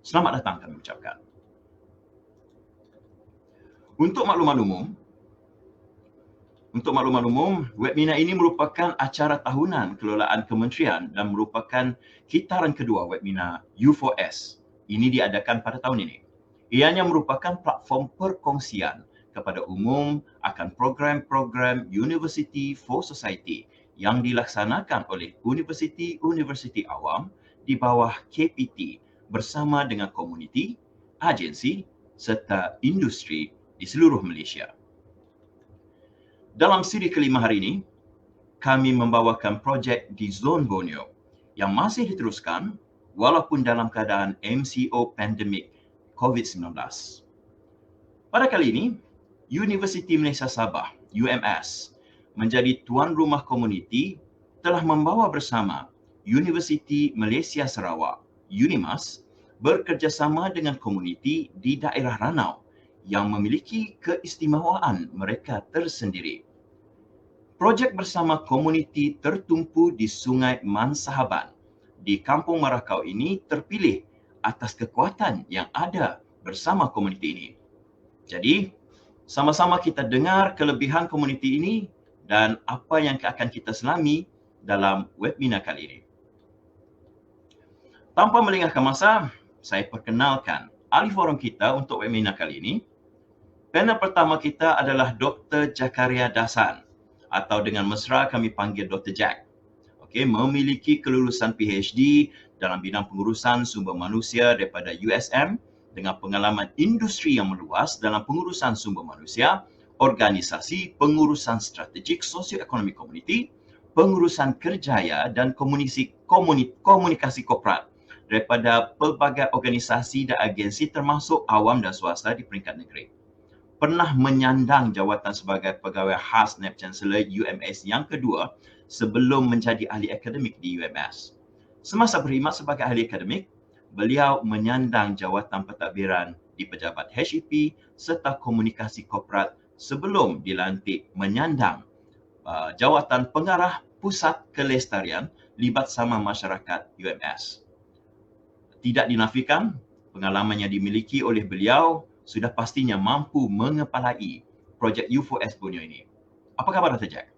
Selamat datang kami ucapkan. Untuk makluman umum, webinar ini merupakan acara tahunan kelolaan kementerian dan merupakan kitaran kedua webinar U4S. Ini diadakan pada tahun ini. Ianya merupakan platform perkongsian kepada umum akan program-program University for Society yang dilaksanakan oleh universiti-universiti awam di bawah KPT bersama dengan komuniti, agensi serta industri di seluruh Malaysia. Dalam siri kelima hari ini, kami membawakan projek di Zon Borneo yang masih diteruskan walaupun dalam keadaan MCO pandemik COVID-19. Pada kali ini, Universiti Malaysia Sabah, UMS, menjadi tuan rumah komuniti telah membawa bersama Universiti Malaysia Sarawak, UNIMAS, bekerjasama dengan komuniti di daerah Ranau yang memiliki keistimewaan mereka tersendiri. Projek bersama komuniti tertumpu di Sungai Mansahaban di Kampung Marakau ini terpilih atas kekuatan yang ada bersama komuniti ini. Jadi, sama-sama kita dengar kelebihan komuniti ini dan apa yang akan kita selami dalam webinar kali ini. Tanpa melengahkan masa, saya perkenalkan ahli forum kita untuk webinar kali ini. Panel pertama kita adalah Dr. Jakaria Dasan, atau dengan mesra kami panggil Dr. Jack. Memiliki kelulusan PhD dalam bidang pengurusan sumber manusia daripada USM dengan pengalaman industri yang meluas dalam pengurusan sumber manusia, organisasi, pengurusan strategik sosioekonomi komuniti, pengurusan kerjaya dan komunikasi korporat daripada pelbagai organisasi dan agensi termasuk awam dan swasta di peringkat negeri. Pernah menyandang jawatan sebagai pegawai khas Naib Chancellor UMS yang kedua sebelum menjadi ahli akademik di UMS. Semasa berkhidmat sebagai ahli akademik, beliau menyandang jawatan pentadbiran di Pejabat HEP serta komunikasi korporat sebelum dilantik menyandang jawatan pengarah Pusat Kelestarian Libat Sama Masyarakat UMS. Tidak dinafikan, pengalaman yang dimiliki oleh beliau sudah pastinya mampu mengepalai projek U4S Borneo ini. Apa khabar Dr. Jack?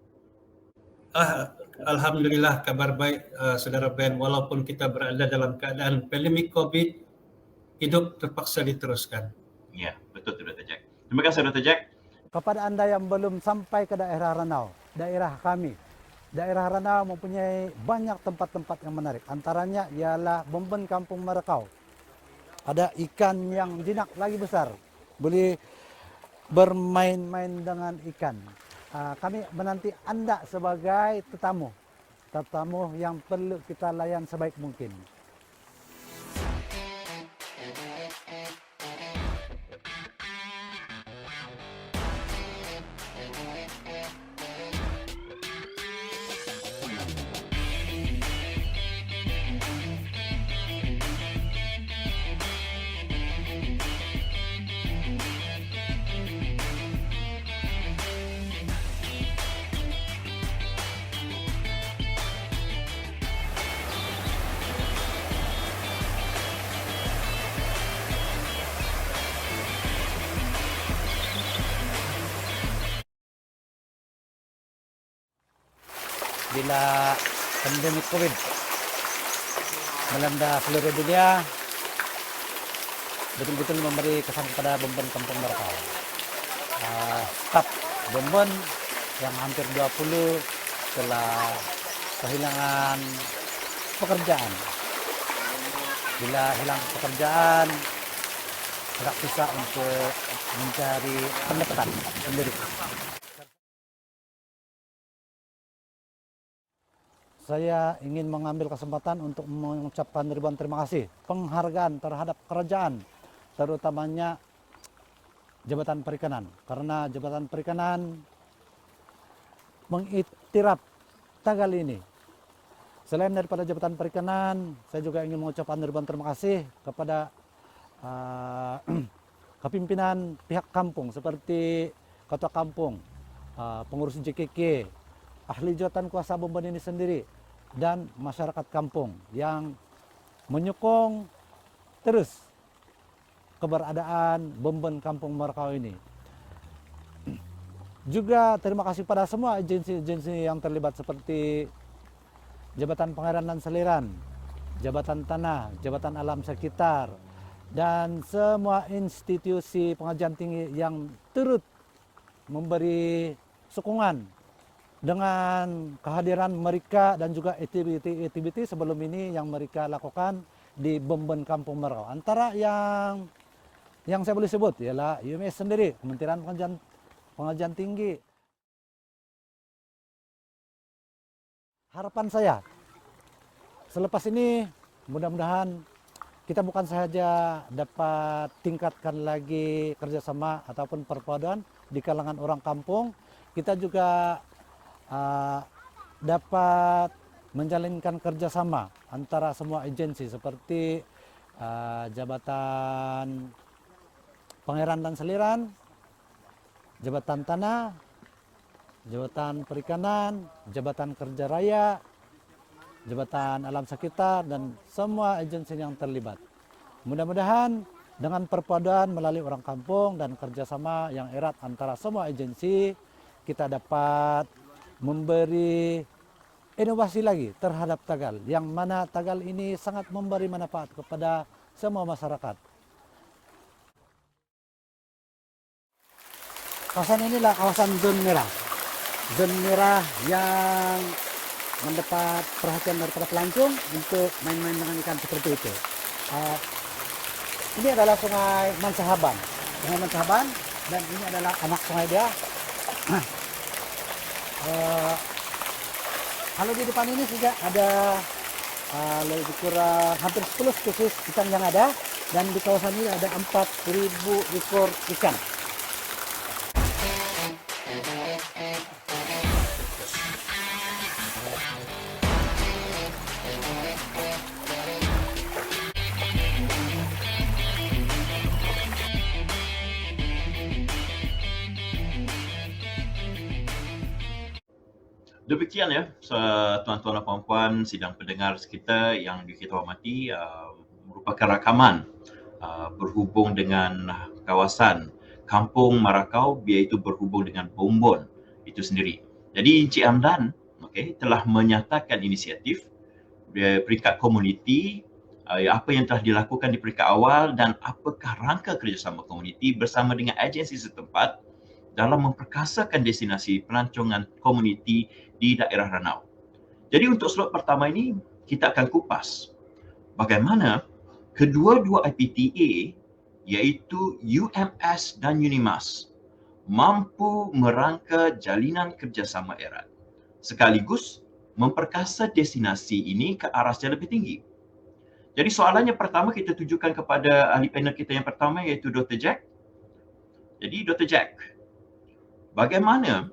Alhamdulillah, kabar baik Saudara Ben. Walaupun kita berada dalam keadaan pandemik COVID, hidup terpaksa diteruskan. Ya, betul Dr. Jack. Terima kasih Dr. Jack. Kepada Anda yang belum sampai ke daerah Ranau, daerah kami, daerah Ranau mempunyai banyak tempat-tempat yang menarik. Antaranya ialah Bomben Kampung Marakau. Ada ikan yang jinak lagi besar, boleh bermain-main dengan ikan. Kami menanti Anda sebagai tetamu yang perlu kita layan sebaik mungkin. Bila pandemik COVID melanda seluruh dunia, betul-betul memberi kesan kepada Bomben Kampung Marakau. Staf Bomben yang hampir 20 telah kehilangan pekerjaan. Bila hilang pekerjaan, agak susah untuk mencari pendapatan sendiri. Saya ingin mengambil kesempatan untuk mengucapkan ribuan terima kasih, penghargaan terhadap kerajaan, terutamanya Jabatan Perikanan. Karena Jabatan Perikanan mengiktiraf tanggal ini. Selain daripada Jabatan Perikanan, saya juga ingin mengucapkan ribuan terima kasih kepada kepimpinan pihak kampung seperti Ketua Kampung, pengurus JKK, ahli jawatan kuasa Bomben ini sendiri, dan masyarakat kampung yang menyokong terus keberadaan Bemben Kampung Merakau ini. Juga terima kasih pada semua agensi-agensi yang terlibat seperti Jabatan Pangeran dan Seliran, Jabatan Tanah, Jabatan Alam Sekitar, dan semua institusi pengajian tinggi yang turut memberi sokongan dengan kehadiran mereka dan juga aktiviti sebelum ini yang mereka lakukan di Bemben Kampung Merakau. Antara yang saya boleh sebut ialah UMS sendiri, Kementerian Pengajian Tinggi. Harapan saya selepas ini mudah-mudahan kita bukan saja dapat tingkatkan lagi kerjasama ataupun perpaduan di kalangan orang kampung, kita juga dapat menjalinkan kerjasama antara semua agensi seperti Jabatan Pangeran dan Seliran, Jabatan Tanah, Jabatan Perikanan, Jabatan Kerja Raya, Jabatan Alam Sekitar, dan semua agensi yang terlibat. Mudah-mudahan dengan perpaduan melalui orang kampung dan kerjasama yang erat antara semua agensi, kita dapat memberi inovasi lagi terhadap Tagal, yang mana Tagal ini sangat memberi manfaat kepada semua masyarakat. Kawasan inilah kawasan zona merah. Zona merah yang mendapat perhatian daripada pelancong untuk main-main dengan ikan seperti itu. Ini adalah Sungai Mansahaban. Sungai Mansahaban, dan ini adalah anak sungai dia. Kalau di depan ini juga ada lebih kurang hampir 10 spesies ikan yang ada, dan di kawasan ini ada 4.000 ekor ikan. Demikian ya, tuan-tuan dan puan-puan, sidang pendengar kita yang kita hormati, merupakan rakaman berhubung dengan kawasan Kampung Merakau, iaitu berhubung dengan Bombon itu sendiri. Jadi Encik Hamdan telah menyatakan inisiatif peringkat komuniti, apa yang telah dilakukan di peringkat awal dan apakah rangka kerjasama komuniti bersama dengan agensi setempat dalam memperkasakan destinasi pelancongan komuniti di daerah Ranau. Jadi untuk slot pertama ini, kita akan kupas bagaimana kedua-dua IPTA, iaitu UMS dan UNIMAS, mampu merangka jalinan kerjasama erat, sekaligus memperkasa destinasi ini ke aras yang lebih tinggi. Jadi soalannya pertama kita tujukan kepada ahli panel kita yang pertama, iaitu Dr. Jack. Jadi Dr. Jack, bagaimana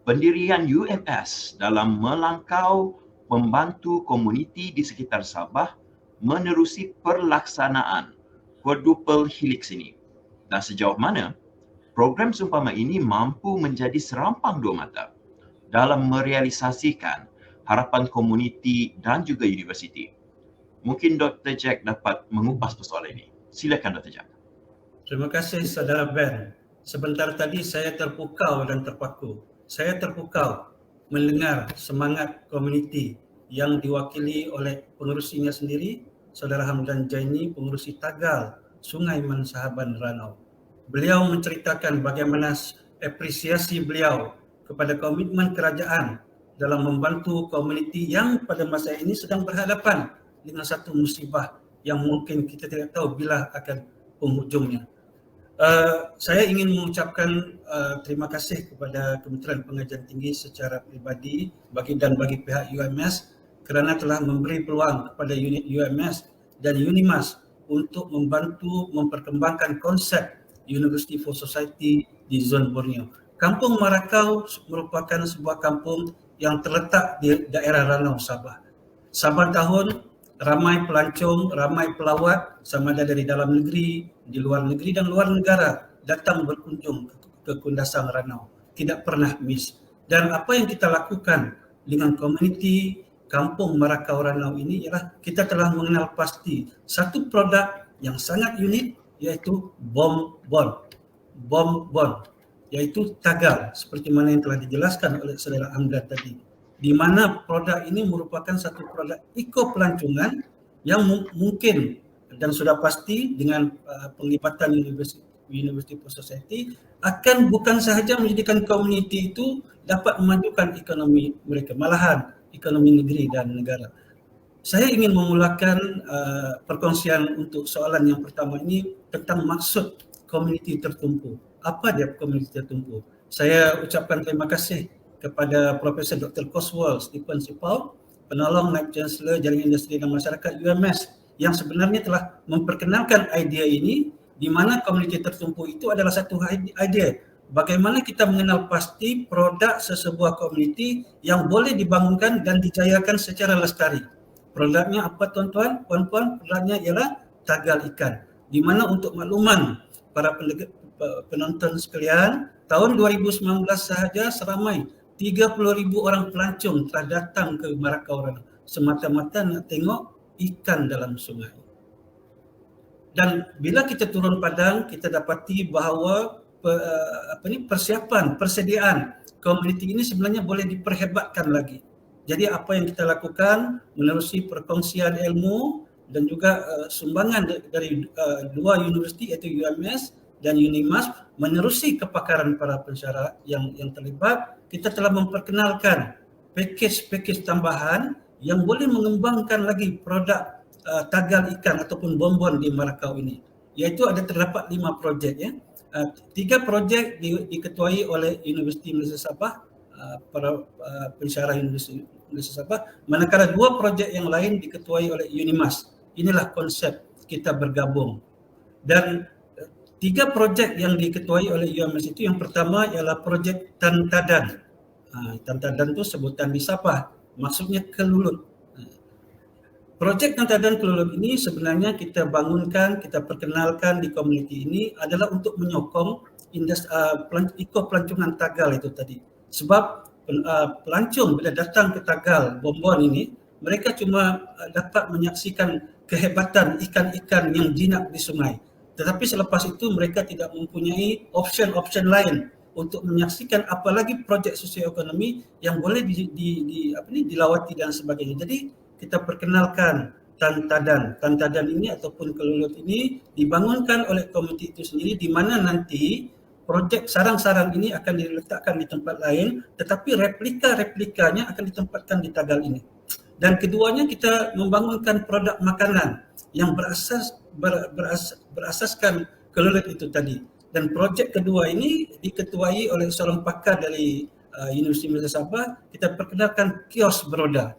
pendirian UMS dalam melangkau membantu komuniti di sekitar Sabah menerusi pelaksanaan quadruple helix ini? Dan sejauh mana program seumpama ini mampu menjadi serampang dua mata dalam merealisasikan harapan komuniti dan juga universiti? Mungkin Dr. Jack dapat mengupas persoalan ini. Silakan Dr. Jack. Terima kasih Saudara Ben. Sebentar tadi saya terpukau dan terpaku. Saya terpukau mendengar semangat komuniti yang diwakili oleh pengurusinya sendiri, Saudara Hamdan Jaini, pengurusi Tagal, Sungai Mansahaban Ranau. Beliau menceritakan bagaimana apresiasi beliau kepada komitmen kerajaan dalam membantu komuniti yang pada masa ini sedang berhadapan dengan satu musibah yang mungkin kita tidak tahu bila akan penghujungnya. Saya ingin mengucapkan terima kasih kepada Kementerian Pengajian Tinggi secara pribadi bagi pihak UMS kerana telah memberi peluang kepada unit UMS dan UNIMAS untuk membantu memperkembangkan konsep University for Society di zon Borneo. Kampung Merakau merupakan sebuah kampung yang terletak di daerah Ranau, Sabah. Saban tahun ramai pelancong, ramai pelawat sama ada dari dalam negeri, di luar negeri dan luar negara datang berkunjung ke Kundasang Ranau. Tidak pernah miss. Dan apa yang kita lakukan dengan komuniti Kampung Merakau Ranau ini ialah kita telah mengenal pasti satu produk yang sangat unik yaitu bom bon, yaitu tagal seperti mana yang telah dijelaskan oleh saudara Amdad tadi, di mana produk ini merupakan satu produk pelancongan yang mungkin dan sudah pasti dengan penglibatan University for Society akan bukan sahaja menjadikan komuniti itu dapat memajukan ekonomi mereka, malahan ekonomi negeri dan negara. Saya ingin memulakan perkongsian untuk soalan yang pertama ini tentang maksud komuniti tertumpu. Apa dia komuniti tertumpu? Saya ucapkan terima kasih kepada Profesor Dr. Coswell Stephen Sipau, penolong Naib Chancellor Jaringan Industri dan Masyarakat UMS, yang sebenarnya telah memperkenalkan idea ini, di mana komuniti tertumpu itu adalah satu idea. Bagaimana kita mengenal pasti produk sesebuah komuniti yang boleh dibangunkan dan dijayakan secara lestari. Produknya apa tuan-tuan, puan-puan? Produknya ialah tagal ikan. Di mana untuk makluman para penonton sekalian, tahun 2019 sahaja seramai 30,000 orang pelancong telah datang ke Marakau semata-mata nak tengok ikan dalam sungai. Dan bila kita turun padang, kita dapati bahawa persediaan komuniti ini sebenarnya boleh diperhebatkan lagi. Jadi apa yang kita lakukan menerusi perkongsian ilmu dan juga sumbangan dari dua universiti iaitu UMS dan UNIMAS menerusi kepakaran para pensyarah yang terlibat, kita telah memperkenalkan pakej tambahan yang boleh mengembangkan lagi produk tagal ikan ataupun bonbon di Marakau ini. Iaitu terdapat 5 projek ya. 3 projek diketuai oleh Universiti Malaysia Sabah, para pensyarah Universiti Malaysia Sabah, manakala 2 projek yang lain diketuai oleh UNIMAS. Inilah konsep kita bergabung. Dan 3 projek yang diketuai oleh UMS itu, yang pertama ialah projek Tantadan. Tantadan itu sebutan di Sabah, maksudnya kelulut. Projek Tantadan Kelulut ini sebenarnya kita bangunkan, kita perkenalkan di komuniti ini adalah untuk menyokong pelancongan tagal itu tadi. Sebab pelancong bila datang ke tagal bonbon ini, mereka cuma dapat menyaksikan kehebatan ikan-ikan yang jinak di sungai. Tetapi selepas itu mereka tidak mempunyai option lain untuk menyaksikan apalagi projek sosioekonomi yang boleh dilawati dan sebagainya. Jadi kita perkenalkan Tantadan ini ataupun Kelulut ini dibangunkan oleh komiti itu sendiri, di mana nanti projek sarang-sarang ini akan diletakkan di tempat lain, tetapi replikanya akan ditempatkan di tagal ini. Dan keduanya kita membangunkan produk makanan yang berasaskan Kelulut itu tadi. Dan projek kedua ini diketuai oleh seorang pakar dari Universiti Malaysia Sabah. Kita perkenalkan kios beroda.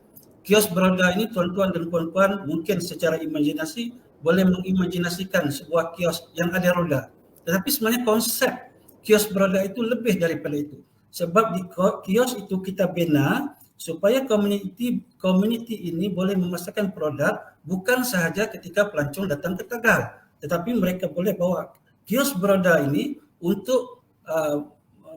Kios beroda ini tuan-tuan dan puan-puan mungkin secara imajinasi boleh mengimajinasikan sebuah kios yang ada roda. Tetapi sebenarnya konsep kios beroda itu lebih daripada itu. Sebab di kios itu kita bina supaya komuniti ini boleh memasarkan produk bukan sahaja ketika pelancong datang ke Tagal, tetapi mereka boleh bawa kios beroda ini untuk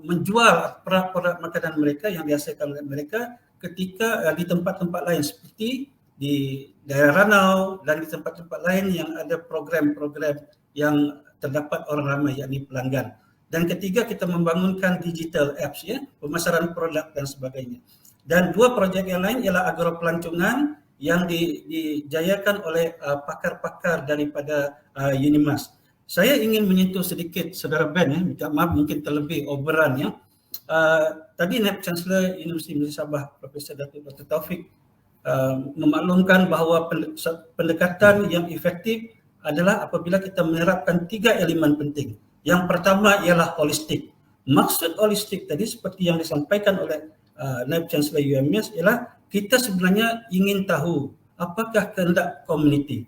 menjual produk makanan mereka yang dihasilkan oleh mereka ketika di tempat-tempat lain seperti di daerah Ranau dan di tempat-tempat lain yang ada program-program yang terdapat orang ramai, yakni pelanggan. Dan ketiga, kita membangunkan digital apps ya, pemasaran produk dan sebagainya. Dan 2 projek yang lain ialah agropelancongan yang dijayakan oleh pakar-pakar daripada UNIMAS. Saya ingin menyentuh sedikit Saudara Ben ya, minta maaf mungkin terlebih overrun ya. Tadi Naib Chancellor Universiti Malaysia Sabah Profesor Datuk Dr. Taufik memaklumkan bahawa pendekatan yang efektif adalah apabila kita menerapkan 3 elemen penting. Yang pertama ialah holistik. Maksud holistik tadi seperti yang disampaikan oleh Naib Chancellor UMS ialah kita sebenarnya ingin tahu apakah kehendak komuniti.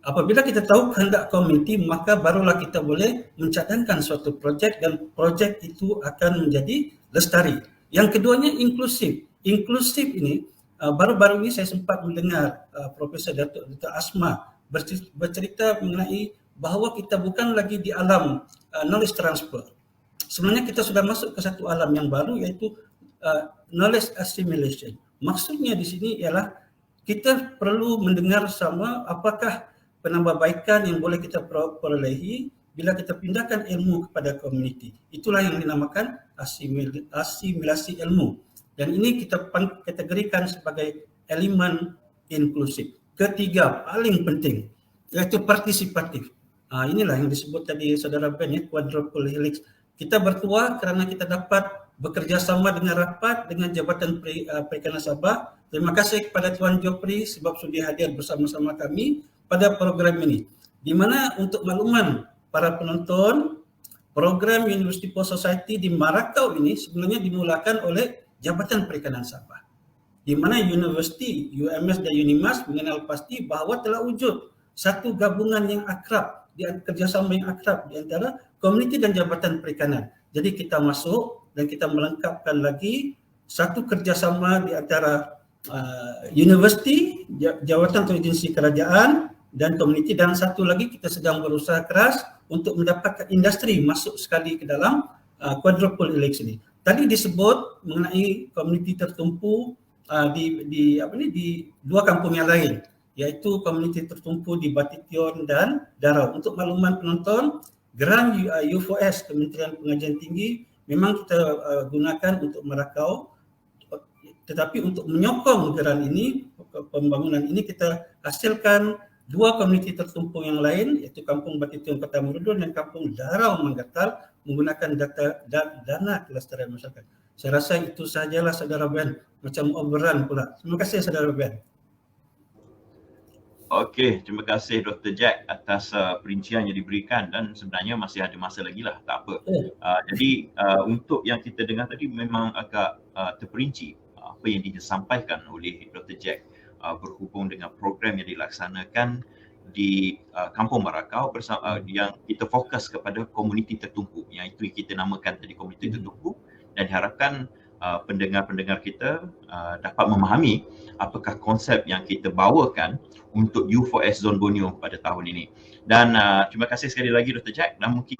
Apabila kita tahu kehendak komuniti, maka barulah kita boleh mencadangkan suatu projek dan projek itu akan menjadi lestari. Yang keduanya inklusif. Inklusif ini baru-baru ini saya sempat mendengar Profesor Datuk Dr. Asma bercerita mengenai bahawa kita bukan lagi di alam knowledge transfer. Sebenarnya kita sudah masuk ke satu alam yang baru, iaitu knowledge assimilation. Maksudnya di sini ialah kita perlu mendengar sama apakah penambahbaikan yang boleh kita perolehi bila kita pindahkan ilmu kepada komuniti. Itulah yang dinamakan asimilasi ilmu. Dan ini kita kategorikan sebagai elemen inklusif. Ketiga, paling penting, iaitu partisipatif. Inilah yang disebut tadi Saudara Ben, ya, quadruple helix. Kita bertuah kerana kita dapat bekerjasama dengan rapat dengan Jabatan Perikanan Sabah. Terima kasih kepada Tuan Jopri sebab sudi hadir bersama-sama kami pada program ini. Di mana untuk makluman para penonton, program University Post Society di Marakau ini sebenarnya dimulakan oleh Jabatan Perikanan Sabah. Di mana Universiti, UMS dan Unimas mengenal pasti bahawa telah wujud satu gabungan yang akrab, kerjasama yang akrab di antara komuniti dan Jabatan Perikanan. Jadi kita masuk dan kita melengkapkan lagi satu kerjasama di antara universiti, jawatan atau agensi kerajaan dan komuniti, dan satu lagi kita sedang berusaha keras untuk mendapatkan industri masuk sekali ke dalam quadruple helix ini. Tadi disebut mengenai komuniti tertumpu di dua kampung yang lain, iaitu komuniti tertumpu di Batition dan Darau. Untuk makluman penonton, geran UFOS Kementerian Pengajian Tinggi memang kita gunakan untuk Marakau, tetapi untuk menyokong geran ini, pembangunan ini, kita hasilkan dua komuniti tertumpu yang lain, iaitu Kampung Batition Kota Merudun dan Kampung Darau Manggatal, menggunakan dana kelestarian masyarakat. Saya rasa itu sahajalah Saudara Ben, macam overrun pula. Terima kasih Saudara Ben. Okey, terima kasih Dr. Jack atas perincian yang diberikan, dan sebenarnya masih ada masa lagi lah, tak apa. Jadi untuk yang kita dengar tadi memang agak terperinci apa yang disampaikan oleh Dr. Jack berhubung dengan program yang dilaksanakan di Kampung Marakau bersama yang kita fokus kepada komuniti tertumpu, yang itu kita namakan tadi komuniti tertumpu, dan diharapkan pendengar-pendengar kita dapat memahami apakah konsep yang kita bawakan untuk U4S Zone Borneo pada tahun ini. Dan terima kasih sekali lagi Dr. Jack, dan mungkin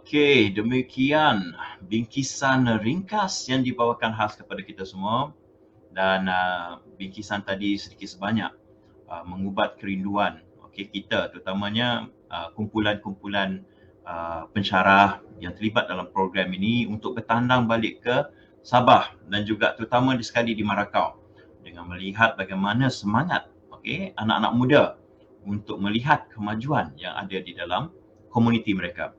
okey, demikian bingkisan ringkas yang dibawakan khas kepada kita semua, dan bingkisan tadi sedikit sebanyak mengubat kerinduan kita, terutamanya kumpulan-kumpulan pensyarah yang terlibat dalam program ini untuk bertandang balik ke Sabah dan juga terutama sekali di Marakau, dengan melihat bagaimana semangat anak-anak muda untuk melihat kemajuan yang ada di dalam komuniti mereka.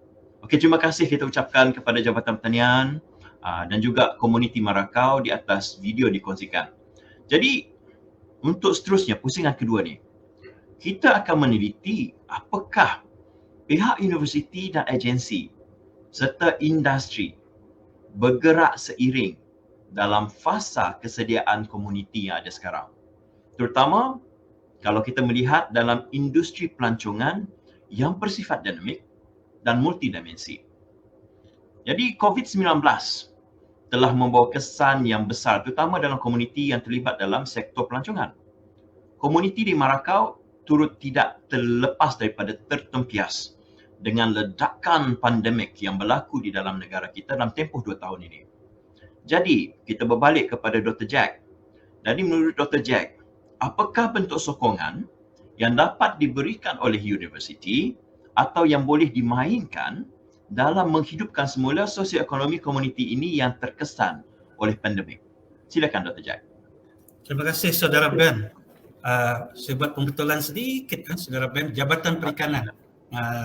Okey, terima kasih kita ucapkan kepada Jabatan Pertanian dan juga komuniti Marakau di atas video dikongsikan. Jadi untuk seterusnya, pusingan kedua ni, kita akan meneliti apakah pihak universiti dan agensi serta industri bergerak seiring dalam fasa kesediaan komuniti yang ada sekarang. Terutama kalau kita melihat dalam industri pelancongan yang bersifat dinamik dan multidimensi. Jadi COVID-19 telah membawa kesan yang besar terutama dalam komuniti yang terlibat dalam sektor pelancongan. Komuniti di Marakau turut tidak terlepas daripada tertempias dengan ledakan pandemik yang berlaku di dalam negara kita dalam tempoh 2 tahun ini. Jadi, kita berbalik kepada Dr. Jack. Jadi menurut Dr. Jack, apakah bentuk sokongan yang dapat diberikan oleh universiti atau yang boleh dimainkan dalam menghidupkan semula sosioekonomi komuniti ini yang terkesan oleh pandemik? Silakan Dr. Jack. Terima kasih Saudara Ben. Saya buat pembetulan sedikit, Saudara Ben, Jabatan Perikanan.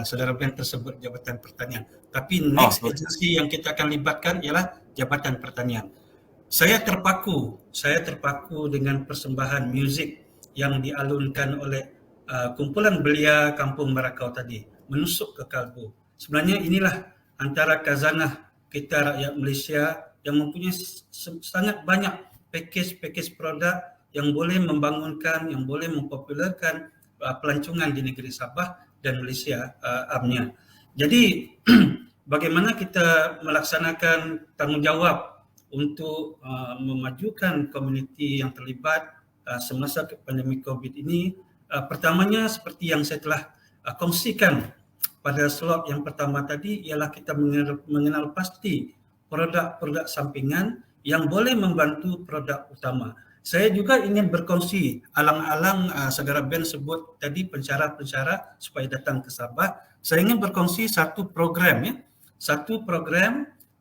Saudara Ben tersebut Jabatan Pertanian. Tapi next agensi yang kita akan libatkan ialah Jabatan Pertanian. Saya terpaku dengan persembahan muzik yang dialunkan oleh kumpulan belia Kampung Marakau tadi, menusuk ke kalbu. Sebenarnya inilah antara khazanah kita rakyat Malaysia yang mempunyai sangat banyak pakej produk yang boleh membangunkan, yang boleh mempopularkan pelancongan di negeri Sabah dan Malaysia amnya. Jadi bagaimana kita melaksanakan tanggungjawab untuk memajukan komuniti yang terlibat semasa pandemi COVID ini? Pertamanya seperti yang saya telah kongsikan pada slot yang pertama tadi ialah kita mengenal pasti produk-produk sampingan yang boleh membantu produk utama. Saya juga ingin berkongsi, alang-alang Saudara Ben sebut tadi pensyarah-pensyarah supaya datang ke Sabah. Saya ingin berkongsi satu program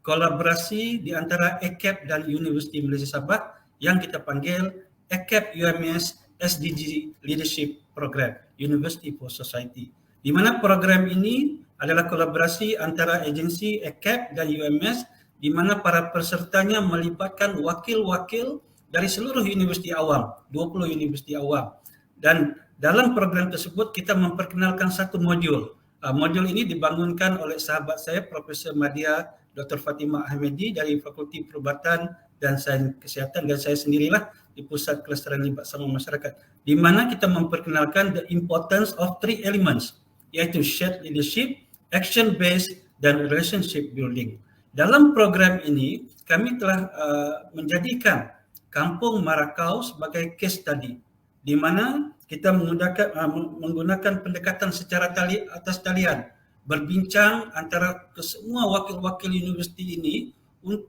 kolaborasi di antara ECAP dan Universiti Malaysia Sabah yang kita panggil ECAP UMS SDG Leadership Program, University for Society. Di mana program ini adalah kolaborasi antara agensi ECAP dan UMS, di mana para pesertanya melibatkan wakil-wakil dari seluruh universiti awam, 20 universiti awam. Dan dalam program tersebut kita memperkenalkan satu modul. Modul ini dibangunkan oleh sahabat saya, Profesor Madya Dr. Fatimah Ahmedi dari Fakulti Perubatan dan Sains Kesihatan, dan saya sendirilah di Pusat Kelestarian Libat Sama Masyarakat, di mana kita memperkenalkan the importance of 3 elements, yaitu shared leadership, action based, dan relationship building. Dalam program ini kami telah menjadikan Kampung Marakau sebagai case study, di mana kita menggunakan pendekatan secara atas talian, berbincang antara kesemua wakil-wakil universiti ini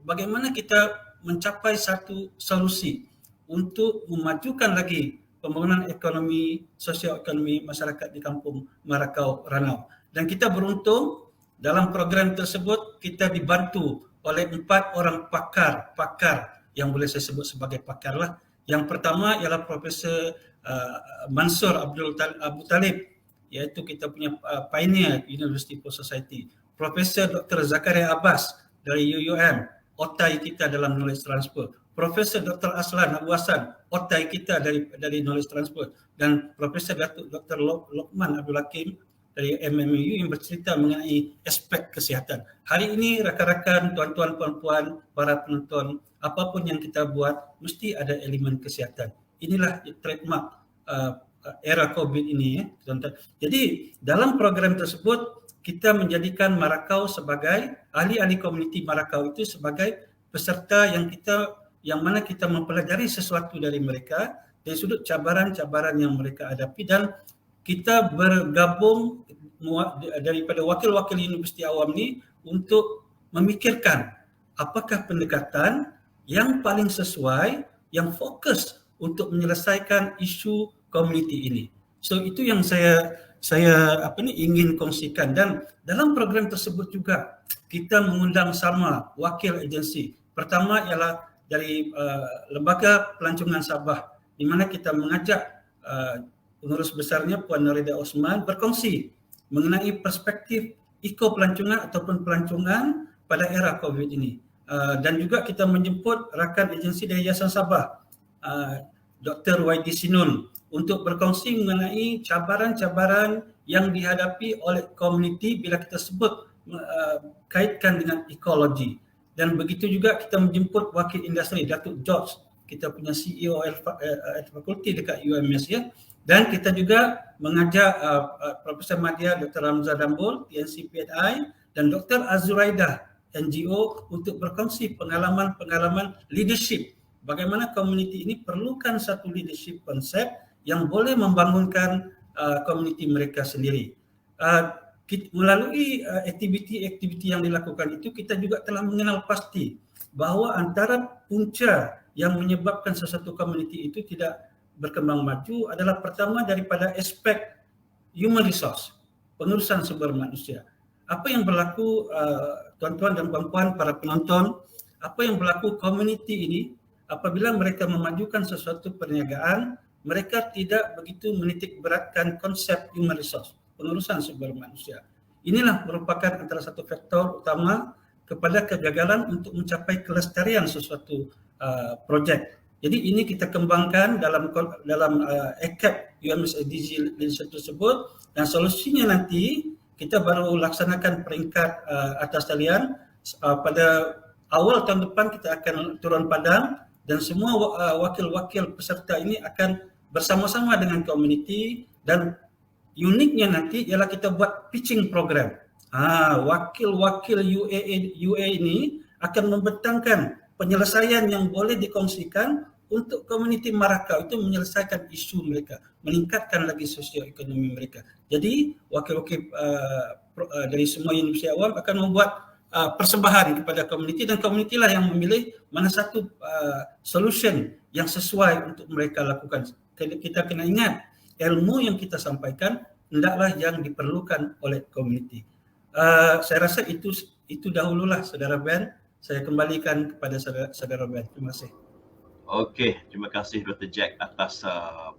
bagaimana kita mencapai satu solusi untuk memajukan lagi pembangunan ekonomi, sosioekonomi masyarakat di Kampung Marakau Ranau. Dan kita beruntung dalam program tersebut kita dibantu oleh 4 orang pakar yang boleh saya sebut sebagai pakar lah. Yang pertama ialah Profesor Mansur Abu Talib, iaitu kita punya pioneer University for Society. Profesor Dr. Zakaria Abbas dari UUM, otai kita dalam knowledge transfer. Profesor Dr. Aslan Abu Hassan, otai kita dari knowledge transfer. Dan Profesor Dr. Lokman Abdul Hakim dari MMU yang bercerita mengenai aspek kesihatan. Hari ini rakan-rakan, tuan-tuan, puan-puan, para penonton, apapun yang kita buat mesti ada elemen kesihatan. Inilah trademark era COVID ini, ya, tuan-tuan. Jadi dalam program tersebut kita menjadikan Marakau sebagai ahli-ahli komuniti Marakau itu sebagai peserta yang mana kita mempelajari sesuatu dari mereka dari sudut cabaran-cabaran yang mereka hadapi, dan kita bergabung daripada wakil-wakil universiti awam ni untuk memikirkan apakah pendekatan yang paling sesuai, yang fokus untuk menyelesaikan isu komuniti ini. So itu yang saya ingin kongsikan. Dan dalam program tersebut juga kita mengundang sama wakil agensi. Pertama ialah dari Lembaga Pelancongan Sabah, di mana kita mengajak pengurus besarnya Puan Norida Osman berkongsi mengenai perspektif pelancongan ataupun pelancongan pada era COVID ini. Dan juga kita menjemput rakan agensi dari Yayasan Sabah, Dr. YD Sinun, untuk berkongsi mengenai cabaran-cabaran yang dihadapi oleh komuniti bila kita sebut kaitkan dengan ekologi. Dan begitu juga kita menjemput wakil industri Datuk George, kita punya CEO fakulti dekat UMS, ya. Dan kita juga mengajak Profesor Madya Dr. Ramza Dambul, TNC PNI, dan Dr. Azuraida NGO untuk berkongsi pengalaman-pengalaman leadership. Bagaimana community ini perlukan satu leadership konsep yang boleh membangunkan community mereka sendiri. Melalui aktiviti-aktiviti yang dilakukan itu, kita juga telah mengenal pasti bahawa antara punca yang menyebabkan sesuatu community itu tidak berkembang maju adalah pertama daripada aspek human resource, pengurusan sumber manusia. Apa yang berlaku tuan-tuan dan puan-puan para penonton, apa yang berlaku community ini apabila mereka memajukan sesuatu perniagaan, mereka tidak begitu menitik beratkan konsep human resource, pengurusan sumber manusia. Inilah merupakan antara satu faktor utama kepada kegagalan untuk mencapai kelestarian sesuatu projek. Jadi ini kita kembangkan dalam ACAP UMS SDG leadership tersebut, dan solusinya nanti kita baru laksanakan peringkat atas talian. Pada awal tahun depan kita akan turun padang dan semua wakil-wakil peserta ini akan bersama-sama dengan community, dan uniknya nanti ialah kita buat pitching program. Wakil-wakil UA ini akan membentangkan penyelesaian yang boleh dikongsikan untuk komuniti Marakau itu menyelesaikan isu mereka, meningkatkan lagi sosioekonomi mereka. Jadi wakil-wakil dari semua universiti awam akan membuat persembahan kepada komuniti, dan komuniti lah yang memilih mana satu solution yang sesuai untuk mereka lakukan. Kita kena ingat, ilmu yang kita sampaikan hendaklah yang diperlukan oleh komuniti. Saya rasa itu dahululah Saudara Ben. Saya kembalikan kepada Saudara Ben. Terima kasih. Okey, terima kasih Dr. Jack atas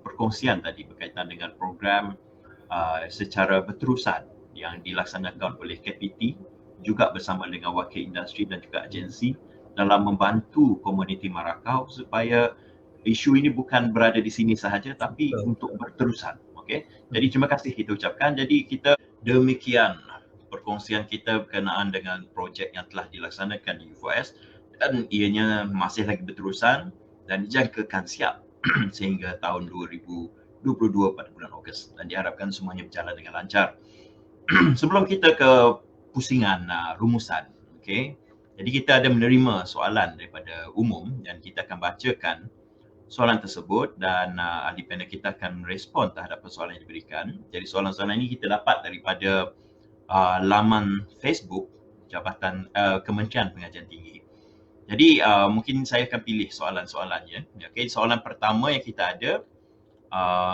perkongsian tadi berkaitan dengan program secara berterusan yang dilaksanakan oleh KPT juga bersama dengan wakil industri dan juga agensi dalam membantu komuniti Marakau supaya isu ini bukan berada di sini sahaja tapi untuk berterusan. Okey. Jadi terima kasih kita ucapkan. Jadi kita demikian perkongsian kita berkenaan dengan projek yang telah dilaksanakan di UFOS, dan ianya masih lagi berterusan dan dijangkakan siap sehingga tahun 2022 pada bulan Ogos, dan diharapkan semuanya berjalan dengan lancar. Sebelum kita ke pusingan rumusan, okey. Jadi kita ada menerima soalan daripada umum dan kita akan bacakan soalan tersebut, dan ahli panel kita akan merespon terhadap soalan yang diberikan. Jadi soalan-soalan ini kita dapat daripada laman Facebook Jabatan Kementerian Pengajian Tinggi. Jadi mungkin saya akan pilih soalan-soalannya. Okay, soalan pertama yang kita ada,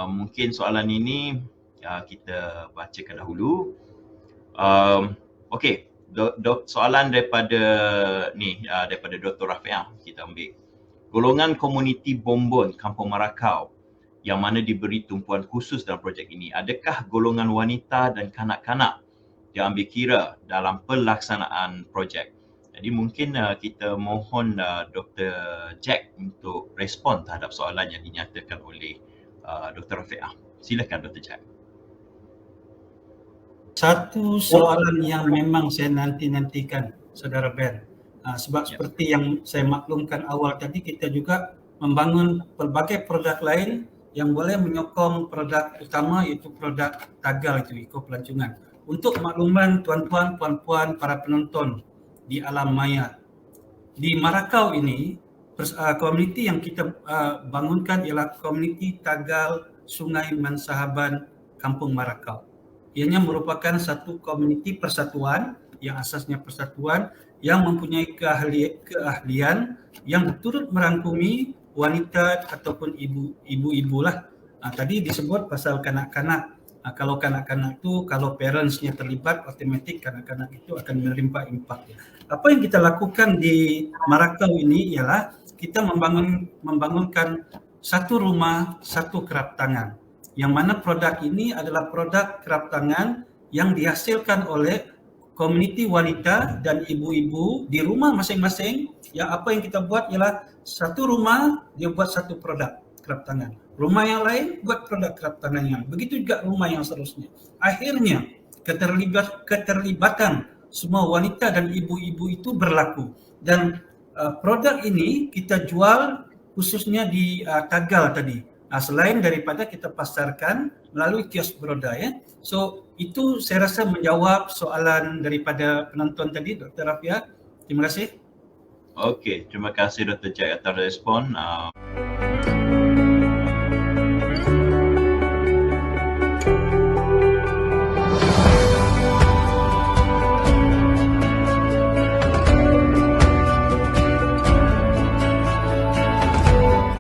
mungkin soalan ini kita bacakan dahulu. Okey, soalan daripada daripada Dr. Rafiah kita ambil. Golongan komuniti Bombon Kampung Marakau yang mana diberi tumpuan khusus dalam projek ini, adakah golongan wanita dan kanak-kanak yang ambil kira dalam pelaksanaan projek? Jadi mungkin kita mohon Dr. Jack untuk respon terhadap soalan yang dinyatakan oleh Dr. Rafiah. Silakan Dr. Jack. Satu soalan yang memang saya nantikan Saudara Ben. Sebab seperti yang saya maklumkan awal tadi, kita juga membangun pelbagai produk lain yang boleh menyokong produk utama, iaitu produk tagal itu, Iko Pelancongan. Untuk makluman tuan-tuan, puan-puan, para penonton di alam maya, di Marakau ini komuniti yang kita bangunkan ialah komuniti Tagal Sungai Mansahaban Kampung Marakau. Ianya merupakan satu komuniti persatuan yang asasnya persatuan yang mempunyai keahlian yang turut merangkumi wanita ataupun ibu-ibu lah. Tadi disebut pasal kanak-kanak. Kalau kanak-kanak itu, kalau parentsnya terlibat, otomatik kanak-kanak itu akan menerima impak. Apa yang kita lakukan di Marakau ini ialah kita membangunkan satu rumah, satu kerap tangan. Yang mana produk ini adalah produk kerap tangan yang dihasilkan oleh komuniti wanita dan ibu-ibu di rumah masing-masing. Yang apa yang kita buat ialah satu rumah dia buat satu produk kerap tangan. Rumah yang lain buat produk kerap tangan yang. Begitu juga rumah yang seterusnya. Akhirnya keterlibatan semua wanita dan ibu-ibu itu berlaku. Dan produk ini kita jual khususnya di Tagal tadi. Selain daripada kita pasarkan melalui kios Broda ya. So itu saya rasa menjawab soalan daripada penonton tadi Dr. Rafiah. Terima kasih. Okey, terima kasih Dr. Jack atas respon.